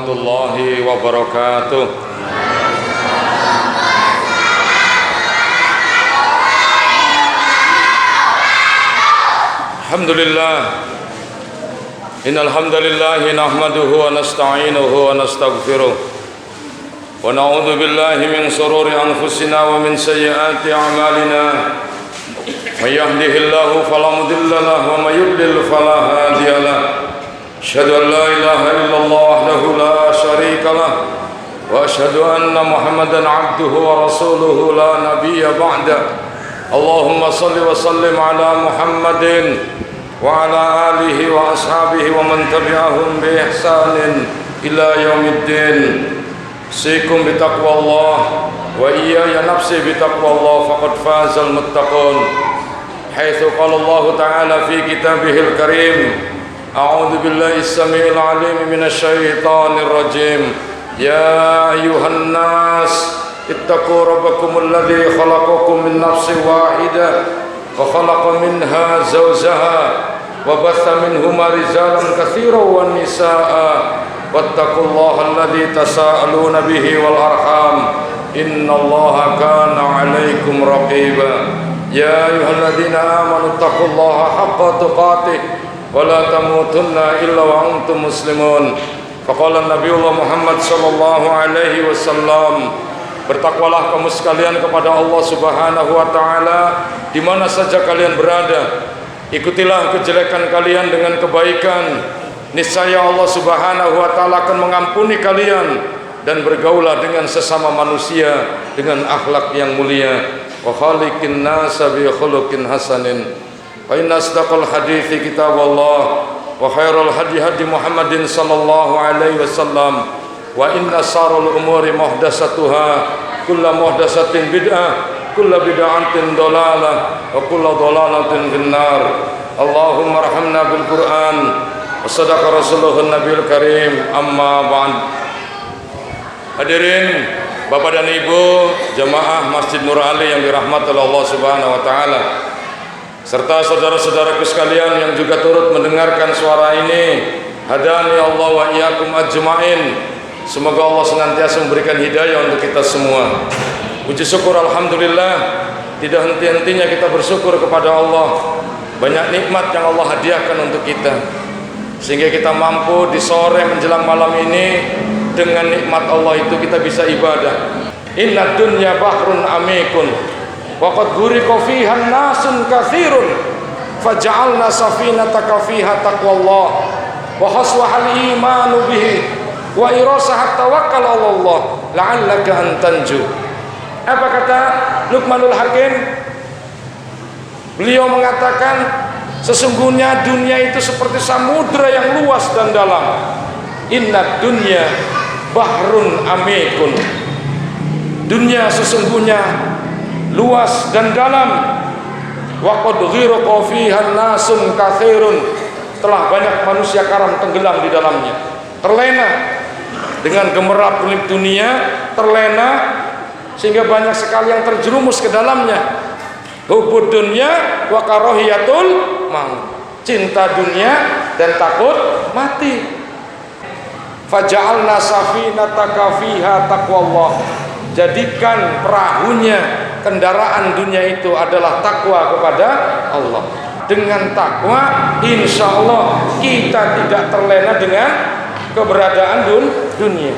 warahmatullahi wabarakatuh. Alhamdulillah. Innal hamdalillah nahmaduhu wa nasta'inuhu wa nastaghfiruh. Wa na'udzu billahi min shururi anfusina wa min sayyiati a'malina. May yahdihillahu fala mudilla lahu wa may yudlil fala hadiya lahu. Asyhadu an la ilaha illallah wahdahu la syarika lahu wa asyhadu anna Muhammadan 'abduhu wa rasuluhu la nabiyya ba'da. Allahumma shalli wa sallim ala Muhammadin wa ala alihi wa ashabihi wa man tabi'ahum bi ihsanin ila yaumiddin. Usikum bi taqwallah wa iyaya nafsi bi taqwallah faqad fazal muttaqun. Haitsu qala Allah ta'ala fi kitabihil karim, a'udzu billahi as-sami'il 'alim minasy syaithanir rajim. Ya ayyuhan nas ittaqu rabbakumul ladzi khalaqakum min nafsin wahidah wa khalaqa minha zawjaha wa batha minhuma rijalan katsiran wan nisaa wattaqullaha alladzi tasaaluna bihi wal arham innallaha kana 'alaikum raqiba. Ya ayyuhalladzina amanu taqullaha haqqa tuqatih wa la tamutunna illa wa antum muslimun. Faqala Nabiullah Muhammad sallallahu alaihi wasallam, bertakwalah kamu sekalian kepada Allah Subhanahu wa taala di mana saja kalian berada. Ikutilah kejelekan kalian dengan kebaikan. Niscaya Allah Subhanahu wa taala akan mengampuni kalian, dan bergaulah dengan sesama manusia dengan akhlak yang mulia. Wa khaliqin nasa bi khuluqin hasanin. Fa inna asdaqal hadithi kitabullah wa khairul hadi hadi Muhammadin sallallahu alaihi wasallam. Wa inna sarul umuri muhdatsatuha kullu muhdatsatin bid'ah kullu bid'atin dhalalah wa kullu dhalalatin finnar. Allahumma arhamna bil Qur'an wa sadaqa rasuluhun nabiyil karim. Amma ba'd. Hadirin Bapak dan Ibu jamaah Masjid Nur Ali yang dirahmati oleh Allah Subhanahu wa taala, serta saudara-saudaraku sekalian yang juga turut mendengarkan suara ini, hadani Allah wa iyyakum ajmain. Semoga Allah senantiasa memberikan hidayah untuk kita semua. Puji syukur alhamdulillah, tidak henti-hentinya kita bersyukur kepada Allah. Banyak nikmat yang Allah hadiahkan untuk kita, sehingga kita mampu di sore menjelang malam ini dengan nikmat Allah itu kita bisa ibadah. Inna dunya bahrun amikun wa qad ghuriqa fiha nasun katsirun faj'alna safinataka fiha taqwallah wa haswahal imanu bihi wa irasahat tawakkal ala Allah la'allaka an tanju. Apa kata Luqmanul Hakim? Beliau mengatakan, sesungguhnya dunia itu seperti samudra yang luas dan dalam. Inna dunya bahrun amikun. Dunia sesungguhnya luas dan dalam. Wa qad ghiraqa fiha nasun katsirun. Telah banyak manusia karam tenggelam di dalamnya, terlena dengan gemerlap dunia, terlena sehingga banyak sekali yang terjerumus ke dalamnya. Hubud dunya wa karahiyatul maut. Cinta dunia dan takut mati. Faja'alna safinataka fiha taqwallah. Jadikan perahunya, kendaraan dunia itu adalah takwa kepada Allah. Dengan takwa insya Allah kita tidak terlena dengan keberadaan dunia.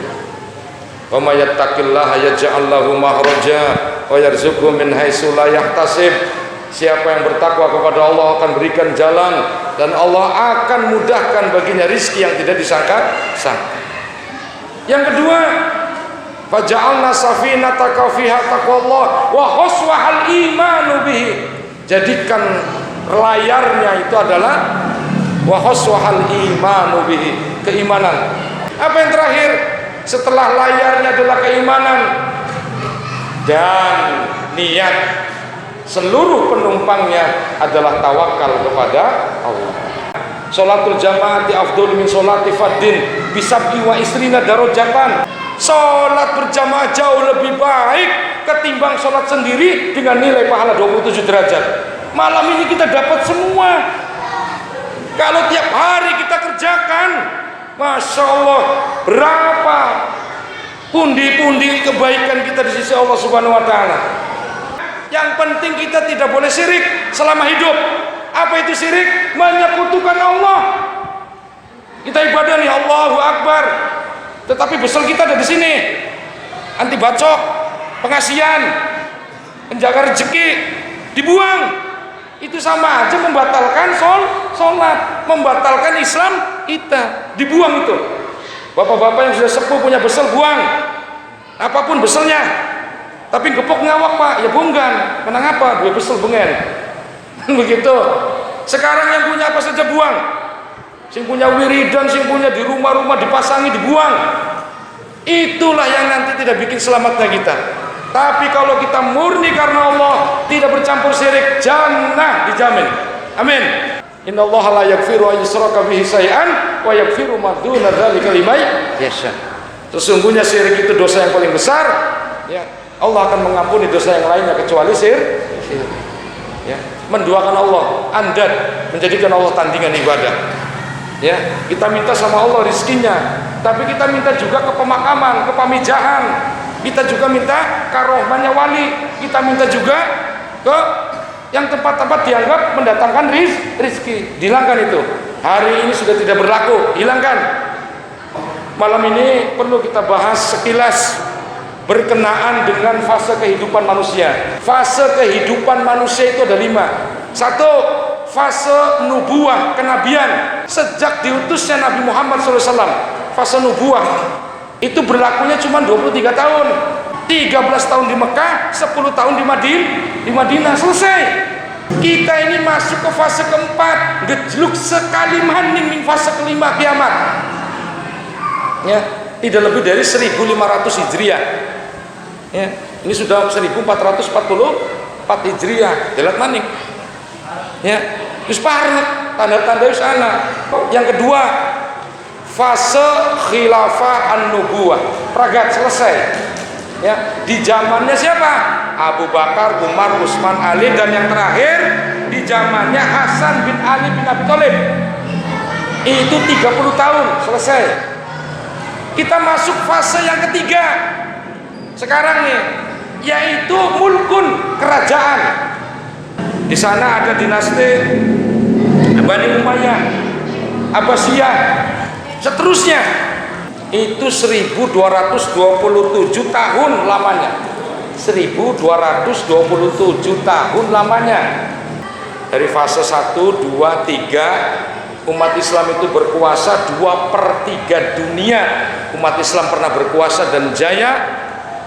Wa may yattaqillaha yaj'al lahu makhraja wa yarzuqhu min haitsu la yahtasib. Siapa yang bertakwa kepada Allah akan berikan jalan, dan Allah akan mudahkan baginya rizki yang tidak disangka-sangka. Yang kedua, faja'alna safinataka fiha taqwallah wa khuswahal imanu bihi. Jadikan layarnya itu adalah wa khuswahal imanu bihi, keimanan. Apa yang terakhir setelah layarnya adalah keimanan dan niat seluruh penumpangnya adalah tawakal kepada Allah. Sholatul jamaati afdhal min sholati fardin bisab'i wa isrina darajatan. Sholat berjamaah jauh lebih baik ketimbang sholat sendiri dengan nilai pahala 27 derajat. Malam ini kita dapat semua. Kalau tiap hari kita kerjakan, Masya Allah, berapa pundi-pundi kebaikan kita di sisi Allah Subhanahu wa Ta'ala. Yang penting kita tidak boleh syirik selama hidup. Apa itu syirik? Menyekutukan Allah. Kita ibadah nih, Allahu Akbar, tetapi besar kita ada di sini. Anti bacok, pengasian, penjaga rezeki, dibuang. Itu sama aja membatalkan sholat, membatalkan Islam kita, dibuang itu. Bapak-bapak yang sudah sepuh punya besel, buang apapun beselnya. Tapi gepok ngawak Pak, ya bunggan. Kenapa? Dua besel bengen. Begitu. Sekarang yang punya apa saja buang. Sing punya wiridan, sing punya di rumah-rumah dipasangi, dibuang. Itulah yang nanti tidak bikin selamatnya kita. Tapi kalau kita murni karena Allah, tidak bercampur syirik, jannah dijamin. Amin. Innallaha la yaghfiru an yushraka bihi syai'an wa yaghfiru ma duna dzalika liman yasha. Sesungguhnya syirik itu dosa yang paling besar, ya. Allah akan mengampuni dosa yang lainnya kecuali syirik. Ya, menduakan Allah, andad, menjadikan Allah tandingan ibadah. Ya, kita minta sama Allah rizkinya, tapi kita minta juga ke pemakaman, ke pamijahan. Kita juga minta karohmannya wali, kita minta juga ke yang tempat-tempat dianggap mendatangkan rizki. Hilangkan itu. Hari ini sudah tidak berlaku, hilangkan. Malam ini perlu kita bahas sekilas berkenaan dengan fase kehidupan manusia. Fase kehidupan manusia itu ada 5. 1, fase nubuah, kenabian. Sejak diutusnya Nabi Muhammad SAW, fase nubuah itu berlakunya cuma 23 tahun. 13 tahun di Mekah, 10 tahun di Madinah, selesai. Kita ini masuk ke fase keempat, gejluk sekali maning fase kelima kiamat. Ya, tidak lebih dari 1500 Hijriah. Ya, ini sudah 1444 Hijriah. Delat maning. Ya, wis parek, tanda-tanda wis ana. Yang kedua, fase khilafah an-nubuwah, pragat, selesai. Ya, di zamannya siapa? Abu Bakar, Umar, Utsman, Ali, dan yang terakhir di zamannya Hasan bin Ali bin Abi Thalib. Itu 30 tahun selesai. Kita masuk fase yang ketiga sekarang nih, yaitu mulkun, kerajaan. Di sana ada dinasti Bani Umayyah, Abbasiyah, seterusnya. Itu 1227 tahun lamanya. 1227 tahun lamanya. Dari fase 1, 2, 3 umat Islam itu berkuasa 2/3 dunia. Umat Islam pernah berkuasa dan jaya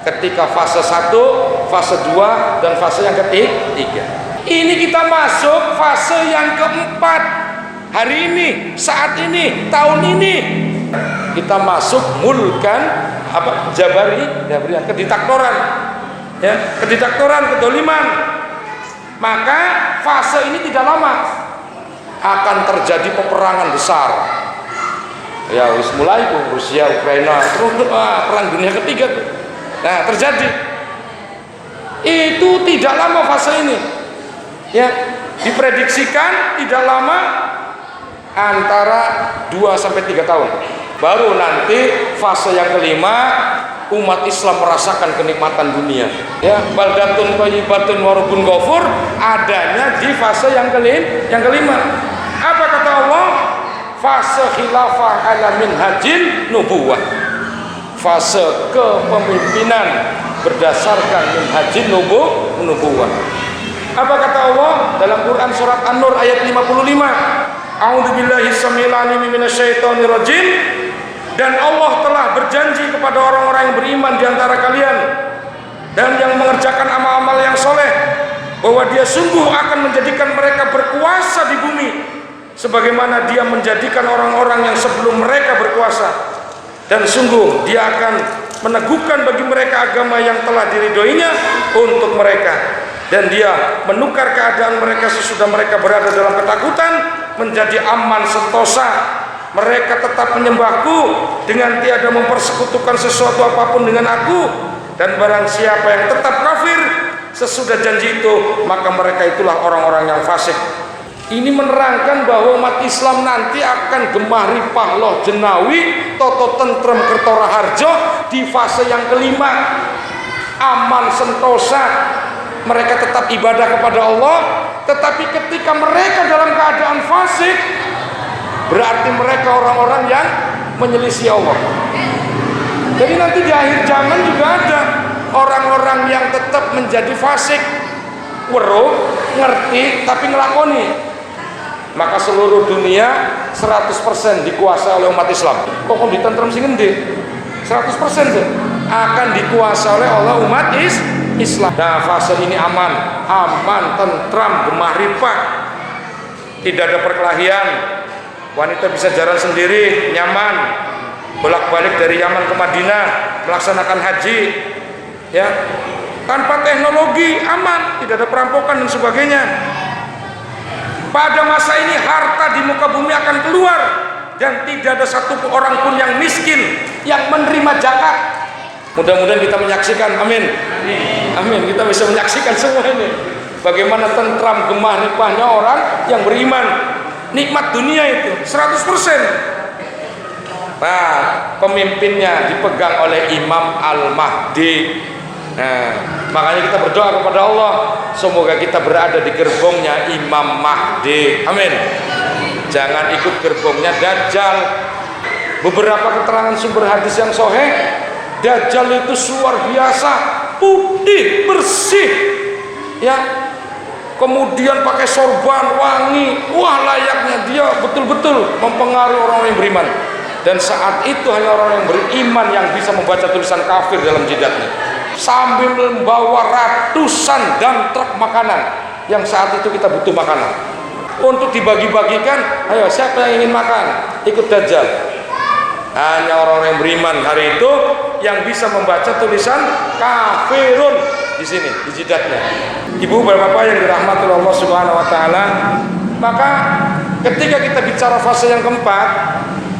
ketika fase 1, fase 2, dan fase yang ketiga. Ini kita masuk fase yang keempat. Hari ini, saat ini, tahun ini kita masuk mulkan jabariyah, kediktatoran, ya, kediktatoran, kedoliman. Maka fase ini tidak lama akan terjadi peperangan besar. Ya, wis mulai tuh Rusia, Ukraina, terus perang dunia ketiga tuh. Nah, terjadi. Itu tidak lama fase ini. Ya, diprediksikan tidak lama, antara 2 sampai 3 tahun. Baru nanti fase yang kelima, umat Islam merasakan kenikmatan dunia. Ya, baldatun thayyibatun wa rabbun ghafur adanya di fase yang kelima. Apa kata Allah? Fase khilafah ala minhajin nubuwah. Fase kepemimpinan berdasarkan minhajin nubuwah. Apa kata Allah dalam Quran surat An-Nur ayat 55? A'udzubillahi samil alim minasyaitonir rajim. Dan Allah telah berjanji kepada orang-orang yang beriman di antara kalian dan yang mengerjakan amal-amal yang soleh, bahwa Dia sungguh akan menjadikan mereka berkuasa di bumi sebagaimana Dia menjadikan orang-orang yang sebelum mereka berkuasa, dan sungguh Dia akan meneguhkan bagi mereka agama yang telah diridhoinya untuk mereka, dan Dia menukar keadaan mereka sesudah mereka berada dalam ketakutan menjadi aman sentosa. Mereka tetap menyembahku dengan tiada mempersekutukan sesuatu apapun dengan aku, dan barang siapa yang tetap kafir sesudah janji itu, maka mereka itulah orang-orang yang fasik. Ini menerangkan bahwa umat Islam nanti akan gemah ripah loh jenawi toto tentrem kertora harjo di fase yang kelima, aman sentosa. Mereka tetap ibadah kepada Allah, tetapi ketika mereka dalam keadaan fasik, berarti mereka orang-orang yang menyelisih Allah. Jadi nanti di akhir zaman juga ada orang-orang yang tetap menjadi fasik, weruh, ngerti tapi ngelakoni. Maka seluruh dunia 100% dikuasai oleh umat Islam. Kok ditentrem sing endi? 100% tuh akan dikuasai oleh umat Islam. Nah, fase ini aman, tentram, gemah ripah. Tidak ada perkelahian. Wanita bisa jalan sendiri, nyaman. Bolak-balik dari Yaman ke Madinah, melaksanakan haji, ya. Tanpa teknologi, aman, tidak ada perampokan dan sebagainya. Pada masa ini harta di muka bumi akan keluar dan tidak ada satu orang pun yang miskin yang menerima zakat. Mudah-mudahan kita menyaksikan, amin. Amin, kita bisa menyaksikan semua ini. Bagaimana tentram gemah ripahnya orang yang beriman. Nikmat dunia itu 100%. Nah, pemimpinnya dipegang oleh Imam Al-Mahdi. Nah, makanya kita berdoa kepada Allah, semoga kita berada di gerbongnya Imam Mahdi. Amin. Jangan ikut gerbongnya Dajjal. Beberapa keterangan sumber hadis yang sahih, Dajjal itu luar biasa, putih, bersih, ya. Kemudian pakai sorban wangi. Wah, layaknya dia betul-betul mempengaruhi orang yang beriman. Dan saat itu hanya orang yang beriman yang bisa membaca tulisan kafir dalam jidatnya, sambil membawa ratusan dam truk makanan yang saat itu kita butuh makanan untuk dibagi-bagikan. Ayo, siapa yang ingin makan? Ikut Dajjal. Hanya orang-orang yang beriman hari itu yang bisa membaca tulisan kafirun di sini, di jidatnya. Ibu bapak yang dirahmati Allah Subhanahu wa taala, maka ketika kita bicara fase yang keempat,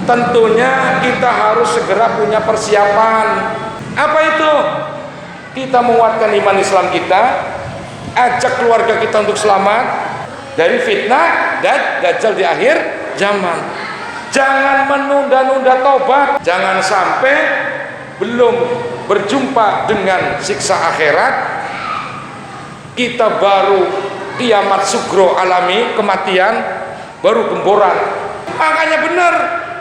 tentunya kita harus segera punya persiapan. Apa itu? Kita menguatkan iman Islam kita, ajak keluarga kita untuk selamat dari fitnah dan Dajjal di akhir zaman. Jangan menunda-nunda tobat, jangan sampai belum berjumpa dengan siksa akhirat kita baru kiamat sugro alami, kematian baru gemboran. Makanya benar,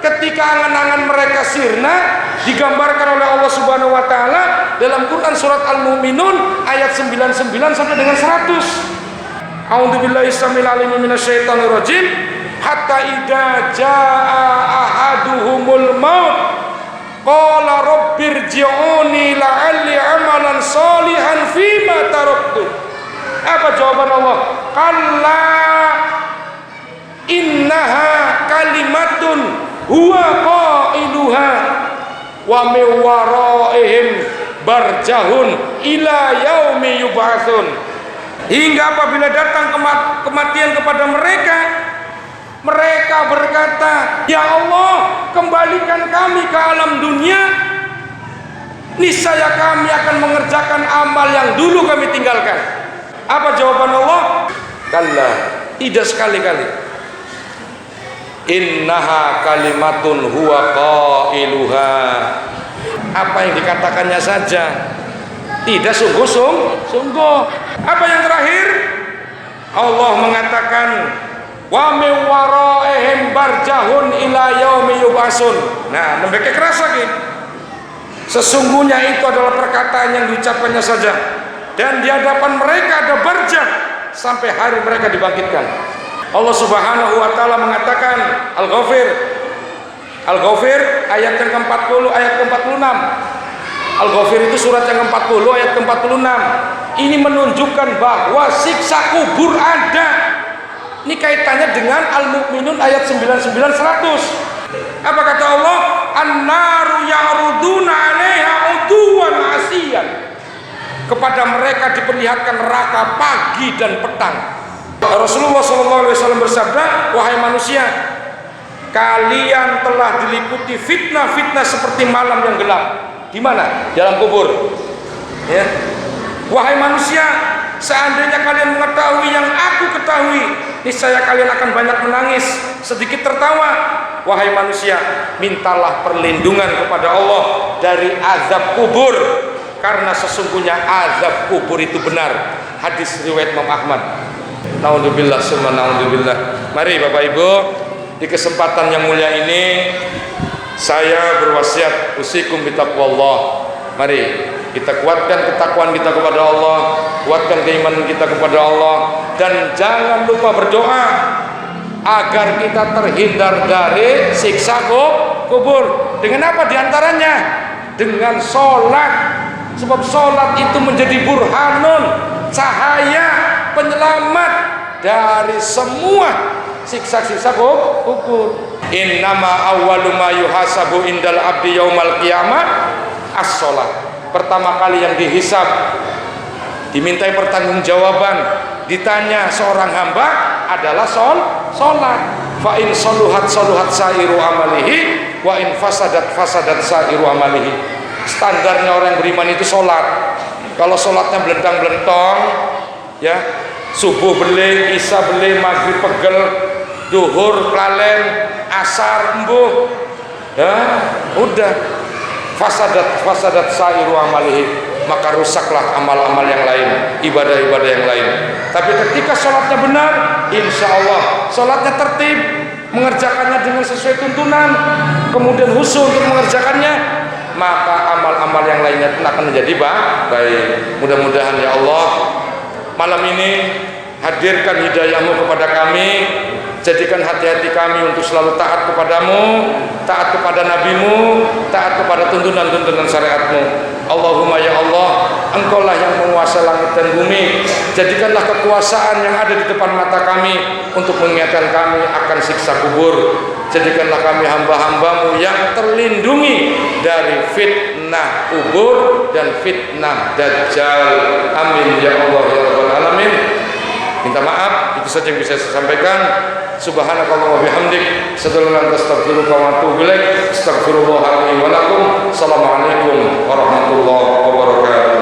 ketika angan-angan mereka sirna digambarkan oleh Allah Subhanahu wa taala dalam Quran surat Al-Mu'minun ayat 99 sampai dengan 100. A'udzubillahi samil alim minasyaitonir rajim. Hatta idza jaa ahaduhumul maut qala rabbirji'uni la'alli amalan shalihan fima taraktu. Apa jawaban Allah? Qalla innaha kalimatun huwa qailuha wa min waraihim barjahun ila yaumi yub'atsun. Hingga apabila datang kematian kepada mereka, mereka berkata, ya Allah, kembalikan kami ke alam dunia, niscaya kami akan mengerjakan amal yang dulu kami tinggalkan. Apa jawaban Allah? Kalla, tidak sekali-kali. Innaha kalimatun huwa qailuha. Apa yang dikatakannya saja, tidak sungguh-sungguh. Apa yang terakhir? Allah mengatakan, wa min waraihim barjahun ila yaumi yub'atsun. Nah, nembeke keras lagi. Sesungguhnya itu adalah perkataan yang diucapkannya saja, dan di hadapan mereka ada barjah sampai hari mereka dibangkitkan. Allah Subhanahu wa taala mengatakan Al-Ghafir ayat yang ke-40 ayat ke-46. Al-Ghafir itu surat yang ke-40 ayat ke-46. Ini menunjukkan bahwa siksa kubur ada. Ini kaitannya dengan Al-Mu'minun ayat 99 100. Apa kata Allah? An-naru ya'ruduna 'alaiha 'uduwan 'asiyan. Kepada mereka diperlihatkan neraka pagi dan petang. Rasulullah SAW bersabda, wahai manusia, kalian telah diliputi fitnah-fitnah seperti malam yang gelap. Di mana? Dalam kubur. Ya. Wahai manusia, seandainya kalian mengetahui yang aku ketahui, niscaya kalian akan banyak menangis, sedikit tertawa. Wahai manusia, mintalah perlindungan kepada Allah dari azab kubur, karena sesungguhnya azab kubur itu benar. Hadis riwayat Imam Ahmad. Naudzubillah summa naudzubillah. Mari Bapak Ibu, di kesempatan yang mulia ini saya berwasiat usikum bitaqwallah. Mari kita kuatkan ketakwaan kita kepada Allah, kuatkan keimanan kita kepada Allah, dan jangan lupa berdoa agar kita terhindar dari siksa kubur. Dengan apa diantaranya? Dengan sholat. Sebab sholat itu menjadi burhanun, cahaya penyelamat dari semua siksa-siksa kubur. Innama awwalu ma yuhasabu indal abdi yaumal qiyamah as-sholat. Pertama kali yang dihisab, dimintai pertanggungjawaban, ditanya seorang hamba adalah sholat. Fa in soluhat sairu amalihi, wa in fasadat sairu amalihi. Standarnya orang beriman itu sholat. Kalau sholatnya belentang-belentong, ya, subuh beli, isya beli, maghrib pegel, duhur kelalen, asar embuh, ya udah, fasadat sairu amalihi, maka rusaklah amal-amal yang lain, ibadah-ibadah yang lain. Tapi ketika sholatnya benar, insya Allah sholatnya tertib, mengerjakannya dengan sesuai tuntunan, kemudian khusyuk untuk mengerjakannya, maka amal-amal yang lainnya akan menjadi baik. Mudah-mudahan ya Allah, malam ini hadirkan hidayahmu kepada kami, jadikan hati-hati kami untuk selalu taat kepadamu, taat kepada nabimu, taat kepada tuntunan-tuntunan syariatmu. Allahumma ya Allah, engkaulah yang menguasai langit dan bumi, jadikanlah kekuasaan yang ada di depan mata kami untuk mengingatkan kami akan siksa kubur. Jadikanlah kami hamba-hambamu yang terlindungi dari fitnah kubur dan fitnah dajjal. Amin ya Allah ya rabbal alamin. Minta maaf, itu saja yang bisa saya sampaikan. Subhanakallah wa bihamdik, asyhadu an la ilaha illa anta, astaghfiruka wa atubu ilaik. Astaghfirullah li wa lakum. Assalamualaikum warahmatullahi wabarakatuh.